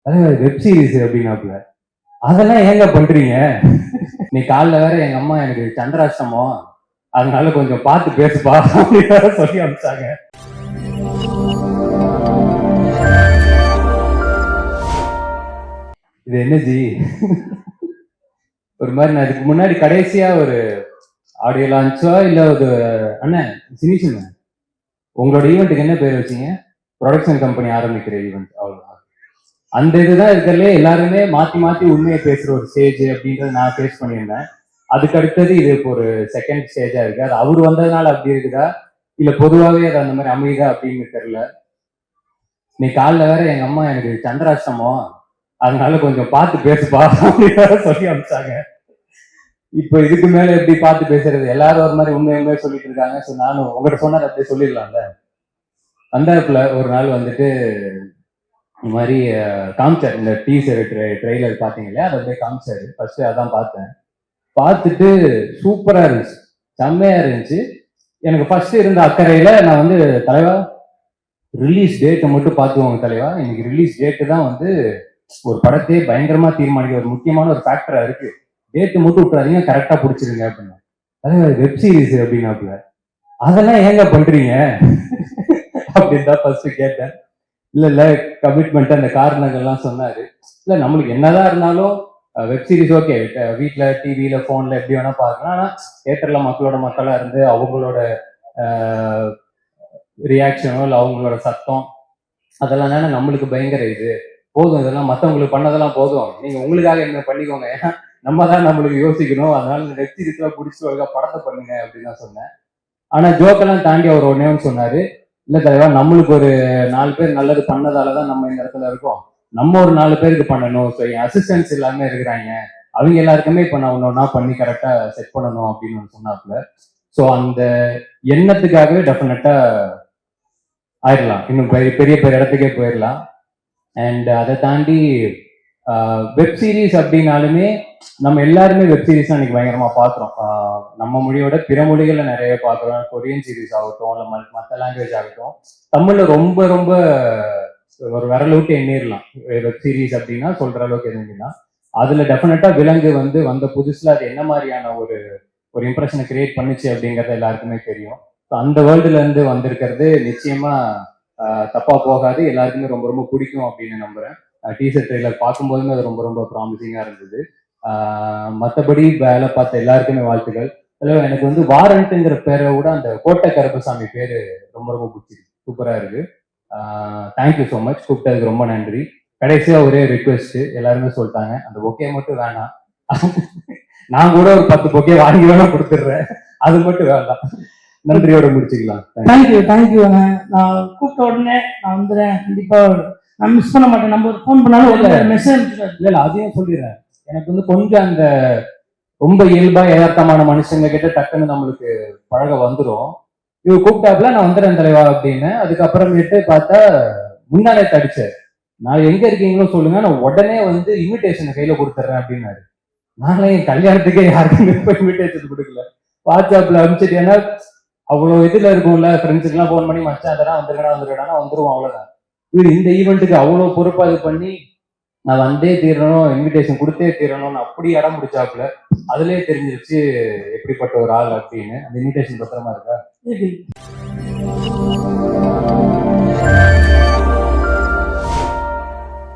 அதாவது web series அப்படின்னாப்புல அதெல்லாம் ஏங்க பண்றீங்க? நீ காலைல வேற எங்க அம்மா எனக்கு சந்திராஷ்டமம், அதனால கொஞ்சம் பார்த்து பேசுப்பா அப்படின்னு வேற சொல்லி அனுப்பிச்சாங்க. இது என்ன ஜி? ஒரு மாதிரி நான் இதுக்கு முன்னாடி கடைசியா ஒரு ஆடியோ லான்ச்சோ இல்ல ஒரு அண்ணன் சினிஷன் உங்களோட ஈவெண்ட்டுக்கு என்ன பேர் வச்சீங்க? ப்ரொடக்ஷன் கம்பெனி ஆரம்பிக்கிற ஈவெண்ட், அவ்வளவுதான். அந்த இதுதான் இருக்கிறதுலே எல்லாருமே மாத்தி மாத்தி உண்மையை பேசுற ஒரு ஸ்டேஜ் அப்படின்றத நான் ஃபேஸ் பண்ணியிருந்தேன். அதுக்கு அடுத்தது இது இப்போ ஒரு செகண்ட் ஸ்டேஜா இருக்கு. அது அவர் வந்ததுனால அப்படி இருக்குதா இல்ல பொதுவாகவே அது அந்த மாதிரி அமையுதா அப்படின்னு தெரியல. நீ காலைல வேற எங்க அம்மா எனக்கு சந்திராஷ்டமம், அதனால கொஞ்சம் பார்த்து பேசுப்பா அப்படின்னு சொல்லி அனுப்பிச்சாங்க. இப்போ இதுக்கு மேல எப்படி பார்த்து பேசுறது? எல்லாரும் ஒரு மாதிரி உண்மையுமே சொல்லிட்டு இருக்காங்க. ஸோ நானும் உங்கள்கிட்ட சொன்னதை அப்படியே சொல்லிடலாம்ல. வந்தாப்புல ஒரு நாள் வந்துட்டு இந்த மாதிரி காமிச்சார். இந்த டீசர் ட்ரெய்லர் பார்த்தீங்களா, அதை அப்படியே காமிச்சாரு. ஃபர்ஸ்ட் அதான் பார்த்தேன். பார்த்துட்டு சூப்பரா இருந்துச்சு, செம்மையா இருந்துச்சு. எனக்கு ஃபர்ஸ்ட் இருந்த அக்கறையில நான் வந்து தலைவா ரிலீஸ் டேட்டை மட்டும் பார்த்துவோங்க தலைவா. இன்னைக்கு ரிலீஸ் டேட்டு தான் வந்து ஒரு படத்தையே பயங்கரமா தீர்மானிக்க ஒரு முக்கியமான ஒரு ஃபேக்டரா இருக்கு. டேட்டு மட்டும் விட்டுறாதீங்க, கரெக்டா பிடிச்சிருங்க அப்படின்னு. அதாவது வெப் சீரிஸ் அப்படின்னாப்புல அதெல்லாம் ஏங்க பண்றீங்க அப்படின்னு தான் ஃபர்ஸ்ட் கேட்டேன். இல்ல கமிட்மெண்ட் அந்த காரணங்கள்லாம் சொன்னாரு. இல்ல நம்மளுக்கு என்னதான் இருந்தாலும் வெப் சீரிஸ் ஓகே, வீட்டுல டிவியில போன்ல எப்படி வேணா பார்க்கலாம். ஆனா தியேட்டர்ல மக்களா இருந்து அவங்களோட ரியாக்ஷனோ இல்லை அவங்களோட சத்தம் அதெல்லாம் தானே நம்மளுக்கு பயங்கர இது. போதும், இதெல்லாம் மற்றவங்களுக்கு பண்ணதெல்லாம் போதும், நீங்க உங்களுக்காக என்ன பண்ணிக்கோங்க, ஏன்னா நம்ம தான் நம்மளுக்கு யோசிக்கணும். அதனால இந்த வெப் சீரிஸ்லாம் பிடிச்சி ஒழுங்கா படத்தை பண்ணுங்க அப்படின்னு தான் சொன்னேன். ஆனா ஜோக்கெல்லாம் தாண்டி அவர் ஒன்னே சொன்னாரு. இல்ல தலைவா, நம்மளுக்கு ஒரு 4 பேர் நல்லது பண்ணதாலதான் நம்ம இந்த இடத்துல இருக்கோம். நம்ம ஒரு 4 பேருக்கு பண்ணணும். ஸோ என் அசிஸ்டன்ஸ் எல்லாமே இருக்கிறாங்க, அவங்க எல்லாருக்குமே இப்ப நான் ஒன்னொன்னா பண்ணி கரெக்டா செட் பண்ணணும் அப்படின்னு சொன்னாப்புல. ஸோ அந்த எண்ணத்துக்காகவே டெஃபினட்டா ஆயிடலாம், இன்னும் பெரிய பெரிய இடத்துக்கே போயிடலாம். அண்ட் அதை தாண்டி வெப் சீரிஸ் அப்படின்னாலுமே நம்ம எல்லாருமே வெப் சீரிஸ் அன்னைக்கு பயங்கரமா பாக்குறோம். நம்ம மொழியோட பிற மொழிகள்ல நிறைய பாக்குறோம். கொரியன் சீரிஸ் ஆகட்டும், இல்ல மற்ற லாங்குவேஜ் ஆகட்டும். தமிழ்ல ரொம்ப ரொம்ப ஒரு விரல் விட்டு எண்ணிடலாம் வெப் சீரிஸ் அப்படின்னா சொல்ற அளவுக்கு இருந்துச்சுன்னா. அதுல டெஃபினட்டா விலங்கு வந்து வந்த புதுசுல அது என்ன மாதிரியான ஒரு ஒரு இம்ப்ரெஷனை கிரியேட் பண்ணுச்சு அப்படிங்கறது எல்லாருக்குமே தெரியும். அந்த வேர்ல்டுல இருந்து வந்திருக்கிறது நிச்சயமா தப்பா போகாது, எல்லாருக்குமே ரொம்ப ரொம்ப பிடிக்கும் அப்படின்னு நம்புறேன். டீசர் ட்ரெய்லர் பார்க்கும்போதுமே அது ரொம்ப ரொம்ப ப்ராமிசிங்கா இருந்தது. மற்றபடி வேலை பார்த்த எல்லாருக்குமே வாழ்த்துக்கள். அதில் எனக்கு வந்து வாரண்ட்டுங்கிற பேரை விட அந்த கோட்டை கருப்பசாமி பேரு ரொம்ப ரொம்ப பிடிச்சிருக்கு, சூப்பரா இருக்கு. தேங்க்யூ ஸோ மச், கூப்பிட்டதுக்கு ரொம்ப நன்றி. கடைசியா ஒரே ரிக்வெஸ்ட், எல்லாருமே சொல்லிட்டாங்க அந்த பொக்கே மட்டும் வேணாம். நான் கூட ஒரு 10 பொக்கே வாங்கி வேணா கொடுத்துடுறேன், அது மட்டும் வேண்டாம். நன்றியோட முடிச்சுக்கலாம். தேங்க்யூ. நான் கூப்பிட்ட உடனே நான் வந்துடுறேன், கண்டிப்பா நான் மிஸ் பண்ண மாட்டேன். நம்ம ஃபோன் பண்ணாலும் ஒரு மெசேஜ் இல்ல அதையும் சொல்லிடுறேன். எனக்கு வந்து கொஞ்சம் அந்த ரொம்ப இயல்பா யதார்த்தமான மனுஷங்க கிட்ட டக்குன்னு நம்மளுக்கு பழக வந்துடும். இவர் கூப்பிட்டாப்புல நான் வந்துடுறேன் தலைவா அப்படின்னு. அதுக்கப்புறமேட்டு பார்த்தா முன்னாலே தடிச்சார். நான் எங்க இருக்கீங்களோ சொல்லுங்க, நான் உடனே வந்து இன்விடேஷனை கையில கொடுத்துட்றேன் அப்படின்னாரு. நானே என் கல்யாணத்துக்கே யாருக்குமே இன்விடேஷன் கொடுக்கல, வாட்ஸ்அப்ல அனுப்பிச்சிட்டு. ஏன்னா அவ்வளவு இதுல இருக்கும்ல, ஃப்ரெண்ட்ஸுக்கு எல்லாம் போன் பண்ணி மச்சான் அதெல்லாம் வந்துருக்கா வந்துருவோம், அவ்வளவுதான். இவர் இந்த ஈவெண்ட்டுக்கு அவ்வளவு பொறுப்பா இது பண்ணி நான் வந்தே தீரணும், இன்விடேஷன் கொடுத்தே தீரணும்னு அப்படி இடம் முடிச்சாப்புல. அதுலயே தெரிஞ்சிருச்சு எப்படிப்பட்ட ஒரு ஆள் அப்படின்னு. அந்த இன்விடேஷன் பத்திரமா இருக்கா?